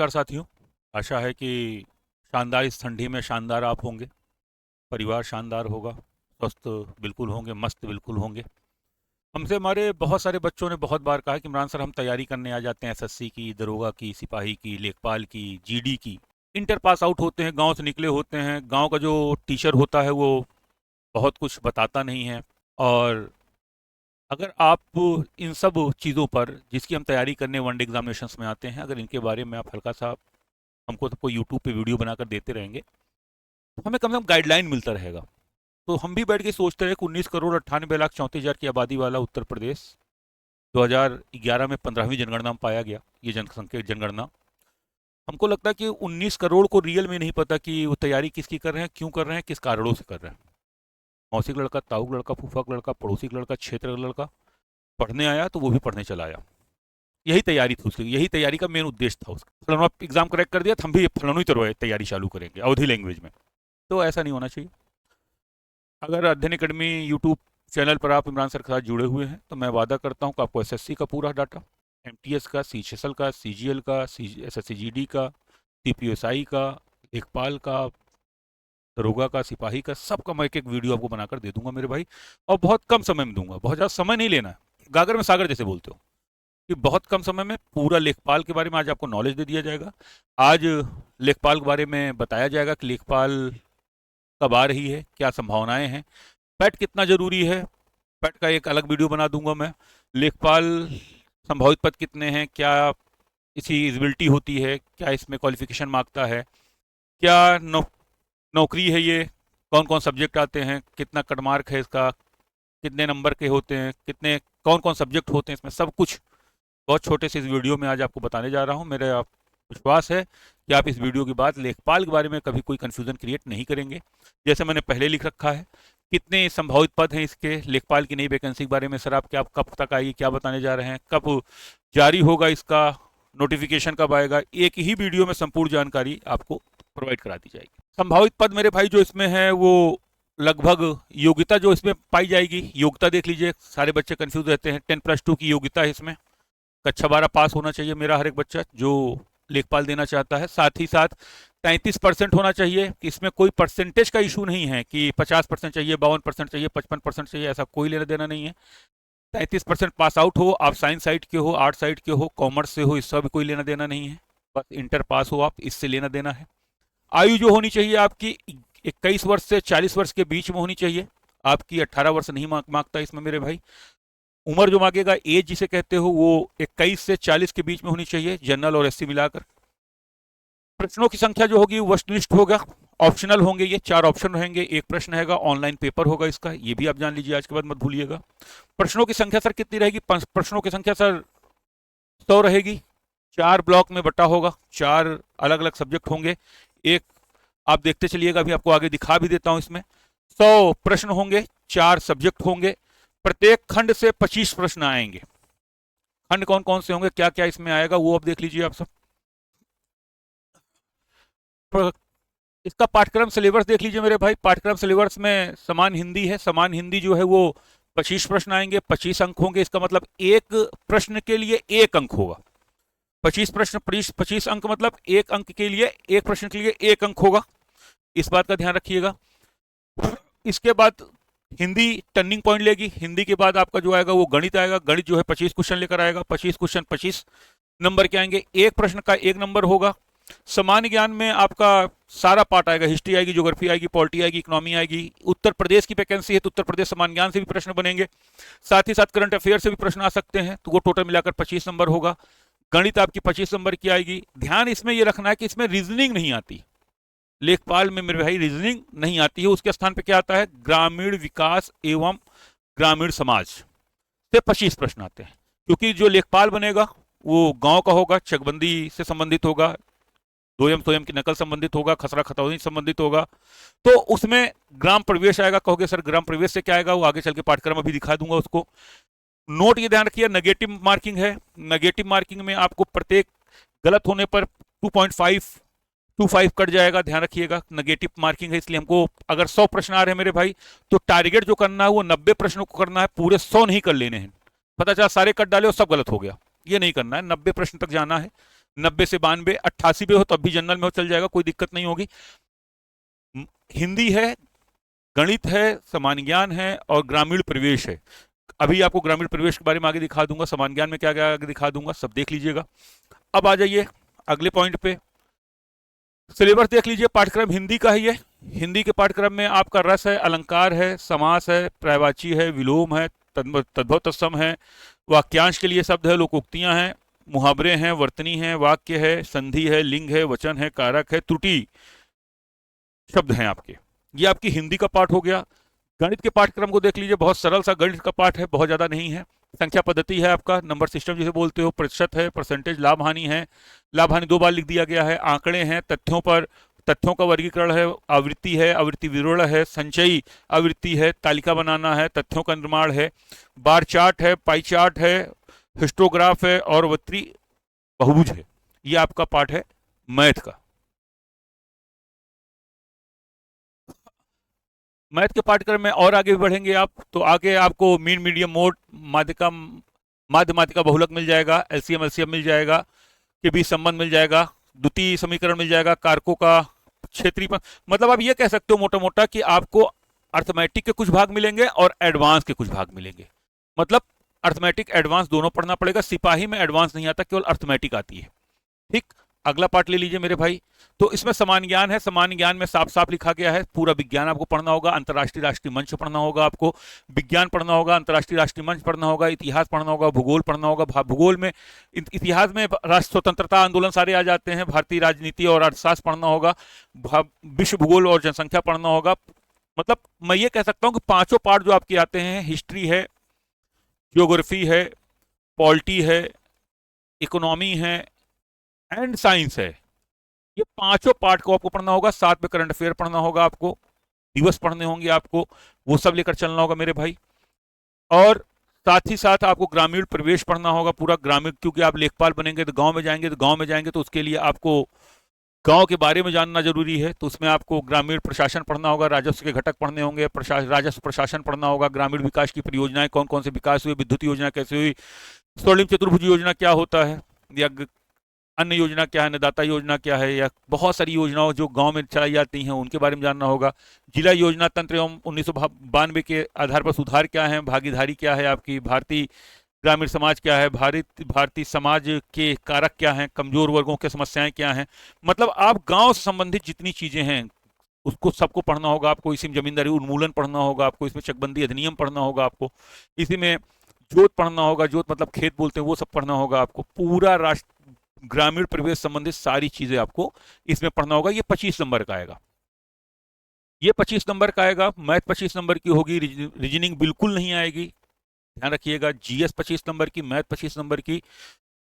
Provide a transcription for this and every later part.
नमस्कार साथियों। आशा है कि शानदार इस ठंडी में शानदार आप होंगे, परिवार शानदार होगा, स्वस्थ बिल्कुल होंगे, मस्त बिल्कुल होंगे। हमसे हमारे बहुत सारे बच्चों ने बहुत बार कहा कि इमरान सर हम तैयारी करने आ जाते हैं एसएससी की, दरोगा की, सिपाही की, लेखपाल की, जीडी की। इंटर पास आउट होते हैं, गांव से निकले होते हैं, गांव का जो टीचर होता है वो बहुत कुछ बताता नहीं है। और अगर आप इन सब चीज़ों पर जिसकी हम तैयारी करने वनडे एग्जामिनेशंस में आते हैं, अगर इनके बारे में आप हल्का सा हमको सबको यूट्यूब पे वीडियो बनाकर देते रहेंगे तो हमें कम से कम गाइडलाइन मिलता रहेगा। तो हम भी बैठ के सोचते रहे कि 19 करोड़ 98 लाख 34 हज़ार की आबादी वाला उत्तर प्रदेश 2011 में 15वीं जनगणना में पाया गया। ये जनसंख्या जनगणना हमको लगता है कि 19 करोड़ को रियल में नहीं पता कि वो तैयारी किसकी कर रहे हैं, क्यों कर रहे हैं, किस कारणों से कर रहे हैं। मौसी का लड़का, ताऊ का लड़का, फूफा का लड़का, पड़ोसी का लड़का, क्षेत्र का लड़का पढ़ने आया तो वो भी पढ़ने चला आया। यही तैयारी थी उसकी, यही तैयारी का मेन उद्देश्य था उसका। फलाना एग्जाम क्रैक कर दिया तो हम भी फलाना ही तरह तैयारी चालू करेंगे अवधि लैंग्वेज में। तो ऐसा नहीं होना चाहिए। अगर अध्ययन अकेडमी यूट्यूब चैनल पर आप इमरान सर के साथ जुड़े हुए हैं तो मैं वादा करता हूं कि आपको एसएससी का पूरा डाटा, एमटीएस का, सीएचएसएल का, सीजीएल का, एसएससी जीडी का, सीपीएसआई का, लेखपाल का, दरोगा का, सिपाही का, सबका मैं एक एक वीडियो आपको बनाकर दे दूंगा मेरे भाई। और बहुत कम समय में दूंगा, बहुत ज़्यादा समय नहीं लेना है। गागर में सागर जैसे बोलते हो कि बहुत कम समय में पूरा लेखपाल के बारे में आज आपको नॉलेज दे दिया जाएगा। आज लेखपाल के बारे में बताया जाएगा कि लेखपाल कब आ रही है, क्या संभावनाएं हैं, पैट कितना जरूरी है। पैट का एक अलग वीडियो बना दूंगा मैं। लेखपाल संभावित पद कितने हैं, क्या इसकी एलिजिबिलिटी होती है, क्या इसमें क्वालिफिकेशन मांगता है, क्या नौकरी है ये, कौन कौन सब्जेक्ट आते हैं, कितना कट मार्क है इसका, कितने नंबर के होते हैं, कितने कौन कौन सब्जेक्ट होते हैं इसमें, सब कुछ बहुत छोटे से इस वीडियो में आज आपको बताने जा रहा हूँ। मेरा विश्वास है कि आप इस वीडियो के बाद लेखपाल के बारे में कभी कोई कंफ्यूजन क्रिएट नहीं करेंगे। जैसे मैंने पहले लिख रखा है, कितने संभावित पद हैं इसके, लेखपाल की नई वैकेंसी के बारे में सर आप क्या कब तक आएगी, क्या बताने जा रहे हैं, कब जारी होगा इसका नोटिफिकेशन, कब आएगा, एक ही वीडियो में संपूर्ण जानकारी आपको प्रोवाइड करा दी जाएगी। संभावित पद मेरे भाई जो इसमें है वो लगभग, योग्यता जो इसमें पाई जाएगी, योग्यता देख लीजिए, सारे बच्चे कंफ्यूज रहते हैं। 10+2 की योग्यता है इसमें, कक्षा 12 पास होना चाहिए मेरा हर एक बच्चा जो लेखपाल देना चाहता है। साथ ही साथ 33% होना चाहिए, कि इसमें कोई परसेंटेज का इशू नहीं है कि 50% चाहिए, 52% चाहिए, 55% चाहिए, ऐसा कोई लेना देना नहीं है। 33% पास आउट हो, आप साइंस साइड के हो, आर्ट साइड के हो, कॉमर्स से हो, इसका भी कोई लेना देना नहीं है। बस इंटर पास हो आप, इससे लेना देना है। आयु जो होनी चाहिए आपकी 21 वर्ष से 40 वर्ष के बीच में होनी चाहिए, आपकी 18 वर्ष नहीं मांगता इसमें मेरे भाई। उम्र जो मांगेगा, एज जिसे कहते हो, वो 21 से 40 के बीच में होनी चाहिए, जनरल और एससी मिलाकर। प्रश्नों की संख्या जो होगी वस्तुनिष्ठ होगा, ऑप्शनल होंगे, ये 4 ऑप्शन रहेंगे, एक प्रश्न रहेगा, ऑनलाइन पेपर होगा इसका, ये भी आप जान लीजिए, आज के बाद मत भूलिएगा। प्रश्नों की संख्या सर कितनी रहेगी, प्रश्नों की संख्या सर 100 रहेगी। 4 ब्लॉक में बटा होगा, 4 अलग अलग सब्जेक्ट होंगे। एक आप देखते चलिएगा, अभी आपको आगे दिखा भी देता हूं। इसमें 100 प्रश्न होंगे, 4 सब्जेक्ट होंगे, प्रत्येक खंड से 25 प्रश्न आएंगे। खंड कौन कौन से होंगे, क्या क्या इसमें आएगा, वो अब देख लीजिए आप सब। इसका पाठ्यक्रम सिलेबस देख लीजिए मेरे भाई। पाठ्यक्रम सिलेबस में समान हिंदी है, समान हिंदी जो है वो 25 प्रश्न आएंगे, 25 अंक होंगे। इसका मतलब एक प्रश्न के लिए 1 अंक होगा। 25 प्रश्न, 25 अंक मतलब 1 अंक के लिए, एक प्रश्न के लिए 1 अंक होगा, इस बात का ध्यान रखिएगा। इसके बाद हिंदी टर्निंग पॉइंट लेगी। हिंदी के बाद आपका जो आएगा वो गणित आएगा। गणित जो है 25 क्वेश्चन लेकर आएगा। 25 क्वेश्चन 25 नंबर के आएंगे, एक प्रश्न का 1 नंबर होगा। सामान्य ज्ञान में आपका सारा पार्ट आएगा, हिस्ट्री आएगी, ज्योग्राफी आएगी, पॉलिटी आएगी, इकोनॉमी आएगी। उत्तर प्रदेश की वैकेंसी है तो उत्तर प्रदेश सामान्य ज्ञान से भी प्रश्न बनेंगे, साथ ही साथ करंट अफेयर से भी प्रश्न आ सकते हैं, तो वो टोटल मिलाकर 25 नंबर होगा। गणित आपकी 25 नंबर की आएगी। ध्यान इसमें यह रखना है कि इसमें रीजनिंग नहीं आती, लेखपाल में मेरे भाई रीजनिंग नहीं आती है। उसके स्थान पे क्या आता है, ग्रामीण विकास एवं ग्रामीण समाज से 25 प्रश्न आते हैं, क्योंकि जो लेखपाल बनेगा वो गांव का होगा, चकबंदी से संबंधित होगा, दोयम सोयम की नकल संबंधित होगा, खसरा खतौनी संबंधित होगा, तो उसमें ग्राम प्रवेश आएगा। कहोगे सर ग्राम प्रवेश से क्या आएगा, वो आगे चल के पाठ्यक्रम अभी दिखा दूंगा उसको। नोट ये ध्यान रखिए, नेगेटिव मार्किंग है। नेगेटिव मार्किंग में आपको प्रत्येक गलत होने पर 2.525 कट जाएगा, ध्यान रखिएगा। नेगेटिव मार्किंग है, इसलिए हमको अगर 100 प्रश्न आ रहे हैं मेरे भाई तो टारगेट जो करना है वो 90 प्रश्नों को करना है, पूरे 100 नहीं कर लेने हैं। पता चला सारे कट डाले और सब गलत हो गया, ये नहीं करना है, 90 प्रश्न तक जाना है। 90 से 92, 88 पे हो तब भी जनरल में हो चल जाएगा, कोई दिक्कत नहीं होगी। हिंदी है, गणित है, सामान्य ज्ञान है और ग्रामीण प्रवेश है। अभी आपको ग्रामीण प्रवेश के बारे में आगे दिखा दूंगा, सामान्य ज्ञान में क्या क्या आगे दिखा दूंगा, सब देख लीजिएगा। अब आ जाइए अगले पॉइंट पे। सिलेबस देख लीजिए, पाठ्यक्रम हिंदी का ही है। हिंदी के पाठ्यक्रम में आपका रस है, अलंकार है, समास है, पर्यायवाची है, विलोम है, तद्भव तत्सम है, वाक्यांश के लिए शब्द है, लोकोक्तियां हैं, मुहावरे हैं, वर्तनी है, वाक्य है, संधि है, लिंग है, वचन है, कारक है, त्रुटि शब्द हैं आपके। ये आपकी हिंदी का पाठ हो गया। गणित के पाठ्यक्रम को देख लीजिए, बहुत सरल सा गणित का पाठ है, बहुत ज़्यादा नहीं है। संख्या पद्धति है आपका, नंबर सिस्टम जिसे बोलते हो, प्रतिशत है, परसेंटेज, लाभ हानि है, लाभ हानि 2 बार लिख दिया गया है, आंकड़े हैं, तथ्यों का वर्गीकरण है, आवृत्ति है, आवृत्ति विवरण है, संचयी आवृत्ति है, तालिका बनाना है, तथ्यों का निर्माण है, बार चार्ट है, पाई चार्ट है, हिस्टोग्राफ है और वक्री बहुभुज है। ये आपका पाठ है मैथ का। मैथ के पाठ्यक्रम में और आगे बढ़ेंगे आप तो आगे आपको मीन मीडियम मोड माध्यमातिका बहुलक मिल जाएगा, एलसीएम एलसीएम मिल जाएगा, के बीच संबंध मिल जाएगा, द्वितीय समीकरण मिल जाएगा, कारकों का क्षेत्रीय, मतलब आप ये कह सकते हो मोटा मोटा कि आपको अर्थमेटिक के कुछ भाग मिलेंगे और एडवांस के कुछ भाग मिलेंगे। मतलब अर्थमेटिक एडवांस दोनों पढ़ना पड़ेगा। सिपाही में एडवांस नहीं आता, केवल अर्थमेटिक आती है। ठीक, अगला पार्ट ले लीजिए मेरे भाई। तो इसमें सामान्य ज्ञान है, सामान्य ज्ञान में साफ साफ लिखा गया है, पूरा विज्ञान आपको पढ़ना होगा, अंतर्राष्ट्रीय राष्ट्रीय मंच पढ़ना होगा, आपको विज्ञान पढ़ना होगा, अंतर्राष्ट्रीय राष्ट्रीय मंच पढ़ना होगा, इतिहास पढ़ना होगा, भूगोल पढ़ना होगा। भूगोल में, इतिहास में राष्ट्र स्वतंत्रता आंदोलन सारे आ जाते हैं, भारतीय राजनीति और अर्थशास्त्र पढ़ना होगा, विश्व भूगोल और जनसंख्या पढ़ना होगा। मतलब मैं ये कह सकता हूँ कि पांचों पार्ट जो आपके आते हैं, हिस्ट्री है, ज्योग्राफी है, पॉलिटी है, इकोनॉमी है एंड साइंस है, ये पांचों पार्ट को आपको पढ़ना होगा। साथ में करंट अफेयर पढ़ना होगा, आपको दिवस पढ़ने होंगे, आपको वो सब लेकर चलना होगा मेरे भाई। और साथ ही साथ आपको ग्रामीण प्रवेश पढ़ना होगा, पूरा ग्रामीण, क्योंकि आप लेखपाल बनेंगे तो गांव में जाएंगे तो उसके लिए आपको गांव के बारे में जानना जरूरी है। तो उसमें आपको ग्रामीण प्रशासन पढ़ना होगा, राजस्व के घटक पढ़ने होंगे, राजस्व प्रशासन पढ़ना होगा, ग्रामीण विकास की परियोजनाएं कौन कौन से विकास हुए, विद्युत योजना कैसे हुई, स्वर्णिम चतुर्भुज योजना क्या होता है, या अन्य योजना क्या है, अन्नदाता योजना क्या है, या बहुत सारी योजनाओं जो गांव में चलाई जाती हैं उनके बारे में जानना होगा। जिला योजना तंत्र एवं 1992 के आधार पर सुधार क्या है, भागीदारी क्या है आपकी, भारतीय ग्रामीण समाज क्या है, भारतीय समाज के कारक क्या हैं, कमजोर वर्गों की समस्याएं क्या हैं। मतलब आप गांव से संबंधित जितनी चीजें हैं उसको सबको पढ़ना होगा आपको। इसी में जमींदारी उन्मूलन पढ़ना होगा आपको, इसमें चकबंदी अधिनियम पढ़ना होगा आपको, इसी में जोत पढ़ना होगा, जोत मतलब खेत बोलते हैं, वो सब पढ़ना होगा आपको। पूरा राष्ट्र ग्रामीण प्रवेश संबंधित सारी चीजें आपको इसमें पढ़ना होगा। ये 25 नंबर का आएगा, ये 25 नंबर का आएगा। मैथ 25 नंबर की होगी, रीजनिंग बिल्कुल नहीं आएगी, ध्यान रखिएगा। जीएस 25 नंबर की, मैथ 25 नंबर की,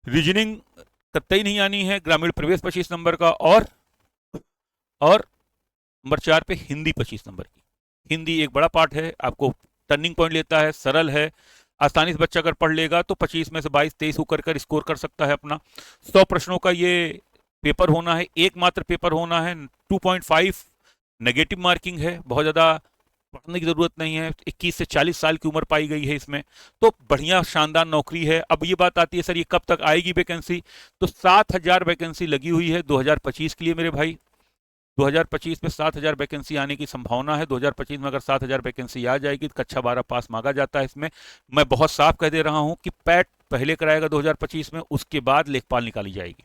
रीजनिंग कतई नहीं आनी है। ग्रामीण प्रवेश 25 नंबर का, और नंबर 4 पे हिंदी 25 नंबर की। हिंदी एक बड़ा पार्ट है, आपको टर्निंग पॉइंट लेता है, सरल है, आसानी से बच्चा अगर पढ़ लेगा तो 25 में से 22-23 होकर कर स्कोर कर सकता है अपना। 100 प्रश्नों का ये पेपर होना है, एकमात्र पेपर होना है। 2.5 नेगेटिव मार्किंग है, बहुत ज़्यादा पढ़ने की ज़रूरत नहीं है। 21 से 40 साल की उम्र पाई गई है इसमें, तो बढ़िया शानदार नौकरी है। अब ये बात आती है सर ये कब तक आएगी वैकेंसी, तो 7000 वैकेंसी लगी हुई है 2025 के लिए मेरे भाई। 2025 में 7000 वैकेंसी आने की संभावना है। 2025 में अगर 7000 वैकेंसी आ जाएगी तो कक्षा 12 पास मांगा जाता है इसमें। मैं बहुत साफ कह दे रहा हूं कि पैट पहले कराएगा 2025 में, उसके बाद लेखपाल निकाली जाएगी।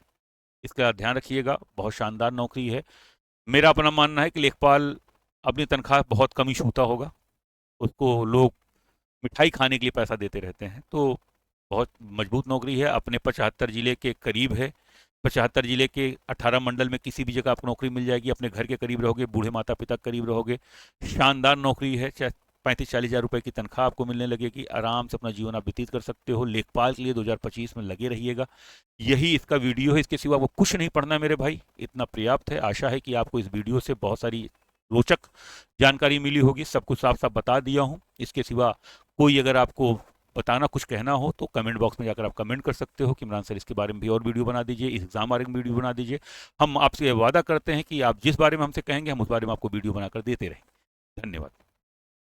इसका ध्यान रखिएगा, बहुत शानदार नौकरी है। मेरा अपना मानना है कि लेखपाल अपनी तनख्वाह बहुत कम ही छूता होगा, उसको लोग मिठाई खाने के लिए पैसा देते रहते हैं। तो बहुत मजबूत नौकरी है, अपने 75 जिले के करीब है। 75 जिले के 18 मंडल में किसी भी जगह आपको नौकरी मिल जाएगी, अपने घर के करीब रहोगे, बूढ़े माता पिता के करीब रहोगे। शानदार नौकरी है, चाहे 35-40 हज़ार रुपये की तनख्वाह आपको मिलने लगेगी, आराम से अपना जीवन आप व्यतीत कर सकते हो। लेखपाल के लिए 2025 में लगे रहिएगा। यही इसका वीडियो है, इसके सिवा वो कुछ नहीं पढ़ना मेरे भाई, इतना पर्याप्त है। आशा है कि आपको इस वीडियो से बहुत सारी रोचक जानकारी मिली होगी, सब कुछ साफ साफ बता दिया हूँ। इसके सिवा कोई अगर आपको बताना कुछ कहना हो तो कमेंट बॉक्स में जाकर आप कमेंट कर सकते हो कि इमरान सर इसके बारे में भी और वीडियो बना दीजिए, इस एग्जाम बारे में वीडियो बना दीजिए। हम आपसे वादा करते हैं कि आप जिस बारे में हमसे कहेंगे हम उस बारे में आपको वीडियो बनाकर देते रहें। धन्यवाद।